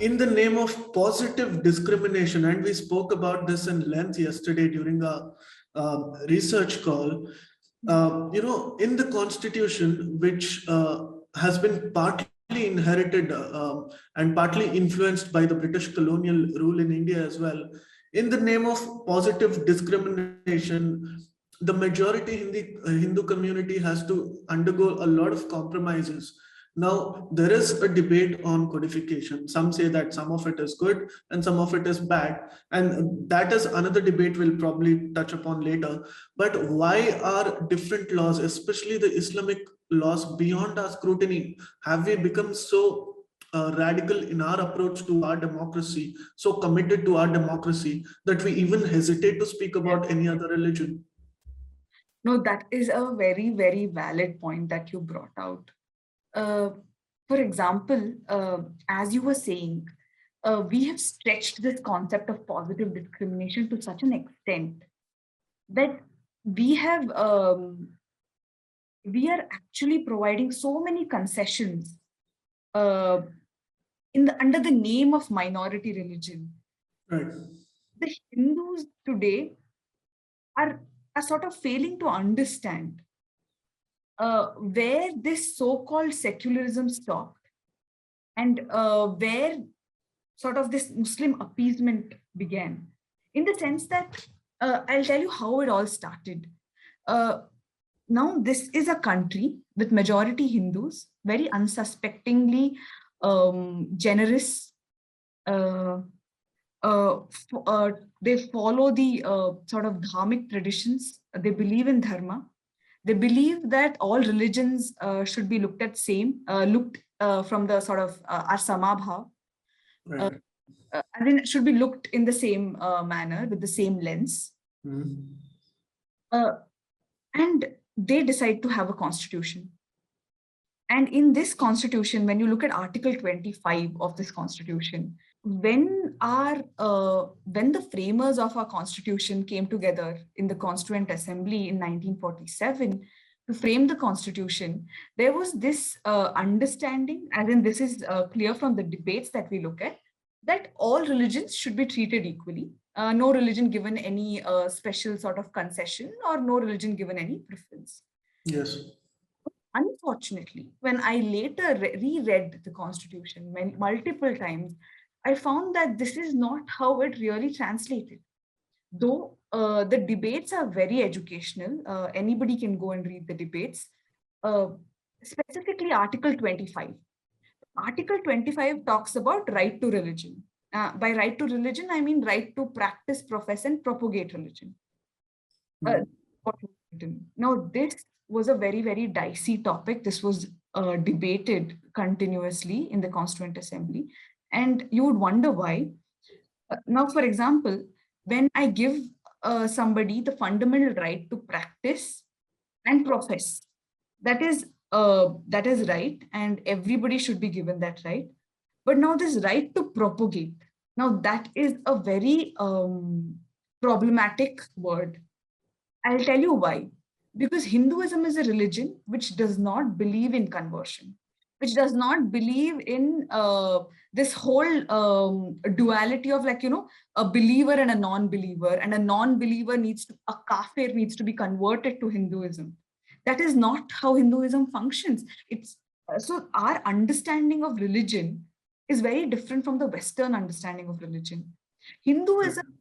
in the name of positive discrimination, and we spoke about this in length yesterday during a research call, in the Constitution, which has been partly inherited and partly influenced by the British colonial rule in India as well, in the name of positive discrimination, the majority Hindu community has to undergo a lot of compromises. Now, there is a debate on codification. Some say that some of it is good and some of it is bad. And that is another debate we'll probably touch upon later. But why are different laws, especially the Islamic laws, beyond our scrutiny? Have we become so radical in our approach to our democracy, so committed to our democracy, that we even hesitate to speak about any other religion? No, that is a very, very valid point that you brought out. For example, as you were saying, we have stretched this concept of positive discrimination to such an extent that we are actually providing so many concessions under the name of minority religion. Right. The Hindus today are sort of failing to understand where this so-called secularism stopped and where sort of this Muslim appeasement began. In the sense that, I'll tell you how it all started. Now, this is a country with majority Hindus, very unsuspectingly generous. They follow the sort of dharmic traditions. They believe in dharma. They believe that all religions should be looked at from the sort of asamabha. Right. I mean, it should be looked in the same manner with the same lens. And they decide to have a constitution. And in this constitution, when you look at Article 25 of this constitution, when the framers of our constitution came together in the Constituent Assembly in 1947 to frame the constitution, there was this understanding, as in this is clear from the debates that we look at, that all religions should be treated equally. No religion given any special sort of concession, or no religion given any preference. Yes. Unfortunately, when I later reread the constitution multiple times, I found that this is not how it really translated. Though the debates are very educational, anybody can go and read the debates, specifically Article 25. Article 25 talks about right to religion. By right to religion, I mean right to practice, profess, and propagate religion. Now, this was a very, very dicey topic. This was debated continuously in the Constituent Assembly. And you would wonder why. Now, for example, when I give somebody the fundamental right to practice and profess, that is right, and everybody should be given that right. But now this right to propagate, now that is a very problematic word. I'll tell you why. Because Hinduism is a religion which does not believe in conversion, which does not believe in this whole duality of, like, a believer and a non-believer, and a non-believer a kafir needs to be converted to Hinduism. That is not how Hinduism functions. So our understanding of religion is very different from the Western understanding of religion. Hinduism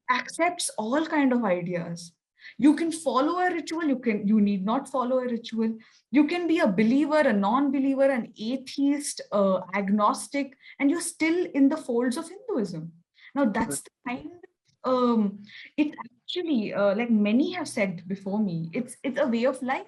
accepts all kinds of ideas. You can follow a ritual, you need not follow a ritual. You can be a believer, a non-believer, an atheist, agnostic, and you're still in the folds of Hinduism. Now, that's the kind it actually, like many have said before me, it's a way of life.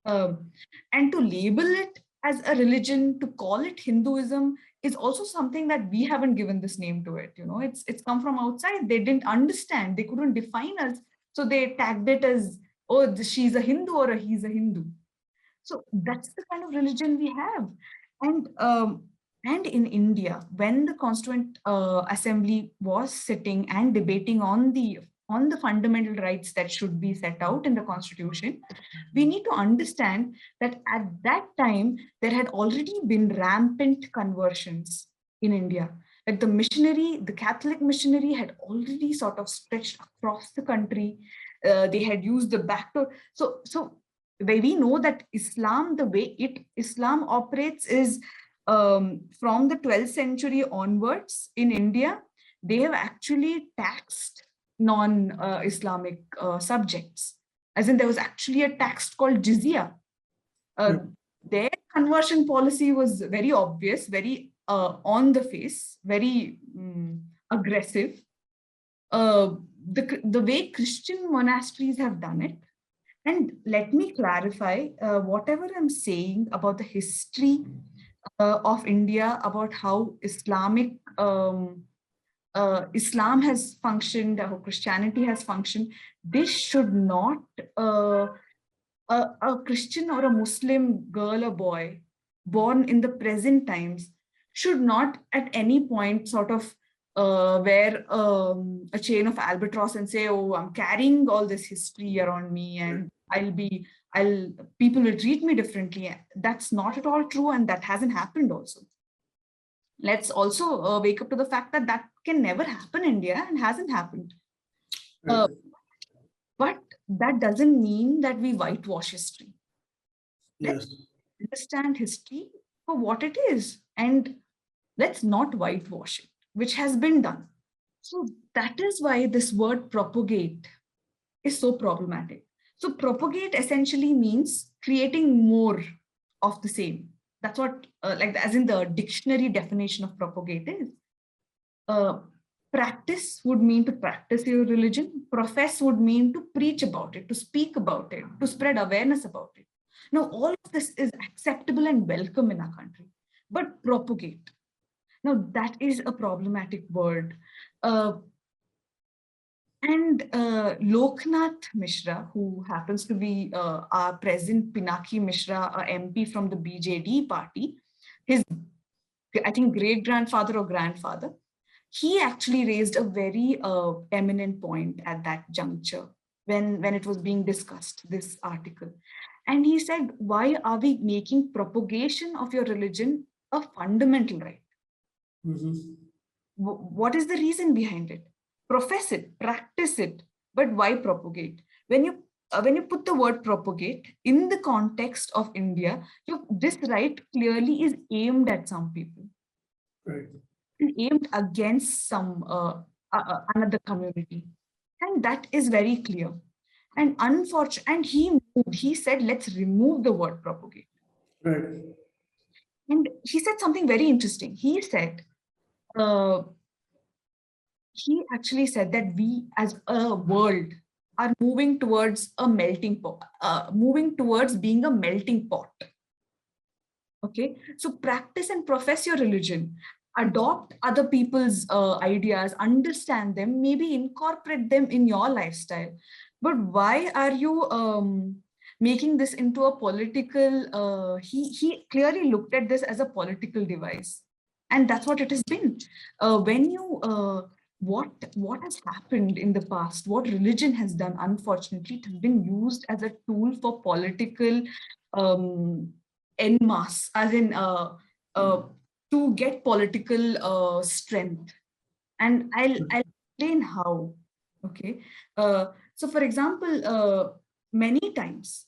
And to label it as a religion, to call it Hinduism, is also something that we haven't given this name to it. It's come from outside. They didn't understand. They couldn't define us. So they tagged it as, oh, she's a Hindu or he's a Hindu. So that's the kind of religion we have. And in India, when the Constituent Assembly was sitting and debating on the fundamental rights that should be set out in the Constitution, we need to understand that at that time, there had already been rampant conversions in India. Like the Catholic missionary had already sort of stretched across the country. They had used the back door. So where we know that Islam, the way Islam operates is from the 12th century onwards in India, they have actually taxed non-Islamic subjects. As in, there was actually a tax called jizya. Their conversion policy was very obvious, very on the face, very aggressive. The way Christian monasteries have done it. And let me clarify, whatever I'm saying about the history of India, about how Islam has functioned, how Christianity has functioned, this should not, a Christian or a Muslim girl or boy born in the present times should not at any point sort of wear a chain of albatross and say, oh, I'm carrying all this history around me and people will treat me differently. That's not at all true, and that hasn't happened also. Let's also wake up to the fact that that can never happen in India and hasn't happened. But that doesn't mean that we whitewash history. Let's understand history for what it is, and let's not whitewash it, which has been done. So that is why this word propagate is so problematic. So propagate essentially means creating more of the same. That's what, as in the dictionary definition of propagate is. Practice would mean to practice your religion. Profess would mean to preach about it, to speak about it, to spread awareness about it. Now, all of this is acceptable and welcome in our country, but propagate. Now, that is a problematic word. Loknath Mishra, who happens to be our present Pinaki Mishra, a MP from the BJD party, his, I think, great-grandfather or grandfather, he actually raised a very eminent point at that juncture when it was being discussed, this article. And he said, why are we making propagation of your religion a fundamental right? What is the reason behind it? Profess it, practice it, but why propagate? When you put the word propagate in the context of India, this right clearly is aimed at some people. Right. Aimed against some another community, and that is very clear. And unfortunately, he said, let's remove the word propagate. Right. And he said something very interesting. He said, he actually said that we as a world are moving towards a melting pot, moving towards being a melting pot. Okay, so practice and profess your religion, adopt other people's ideas, understand them, maybe incorporate them in your lifestyle. But why are you making this into a political, he clearly looked at this as a political device. And that's what it has been. What has happened in the past, what religion has done, unfortunately, it has been used as a tool for political en masse, as in to get political strength. And I'll explain how. Okay. So for example, many times,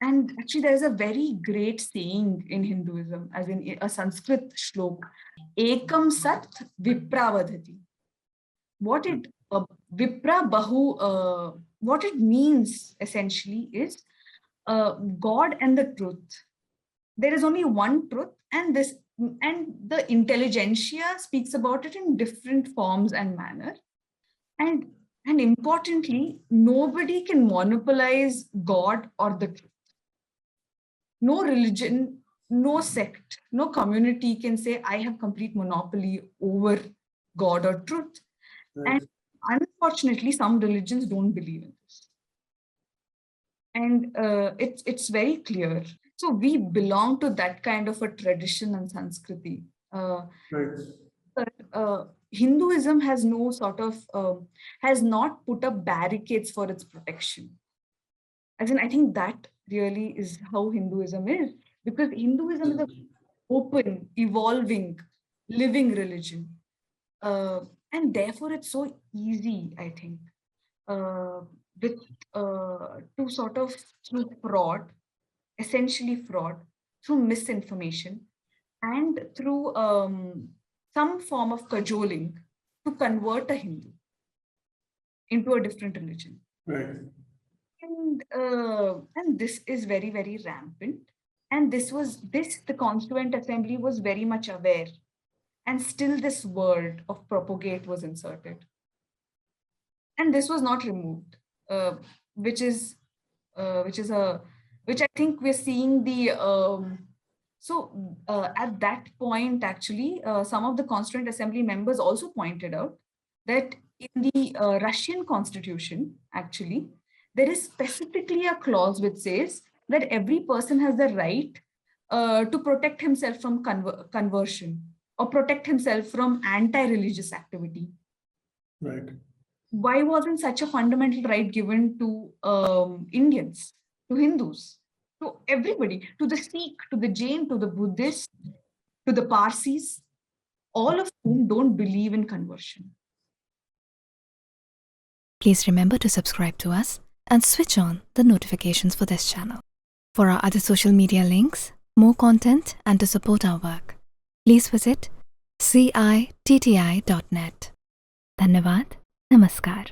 and actually there's a very great saying in Hinduism, as in a Sanskrit shlok, ekam sat vipravadhati. What it vipra bahu, what it means essentially is God and the truth. There is only one truth, and the intelligentsia speaks about it in different forms and manner. And importantly, nobody can monopolize God or the truth. No religion, no sect, no community can say, I have complete monopoly over God or truth. Right. And unfortunately, some religions don't believe in this. And it's very clear. So we belong to that kind of a tradition and Sanskriti. Right. Hinduism has no sort of, has not put up barricades for its protection. As in, I think that really is how Hinduism is, because Hinduism is an open, evolving living religion. And therefore, it's so easy, I think, with to sort of through fraud, essentially fraud, through misinformation, and through some form of cajoling to convert a Hindu into a different religion. Right. And this is very, very rampant. And the Constituent Assembly was very much aware. And still this word of propagate was inserted. And this was not removed, which I think we're seeing the at that point, actually, some of the Constituent Assembly members also pointed out that in the Russian constitution, actually, there is specifically a clause which says that every person has the right to protect himself from conversion or protect himself from anti-religious activity. Right. Why wasn't such a fundamental right given to Indians, to Hindus, to everybody, to the Sikh, to the Jain, to the Buddhist, to the Parsis, all of whom don't believe in conversion? Please remember to subscribe to us and switch on the notifications for this channel. For our other social media links, more content, and to support our work, please visit citti.net. Dhanyavad. Namaskar.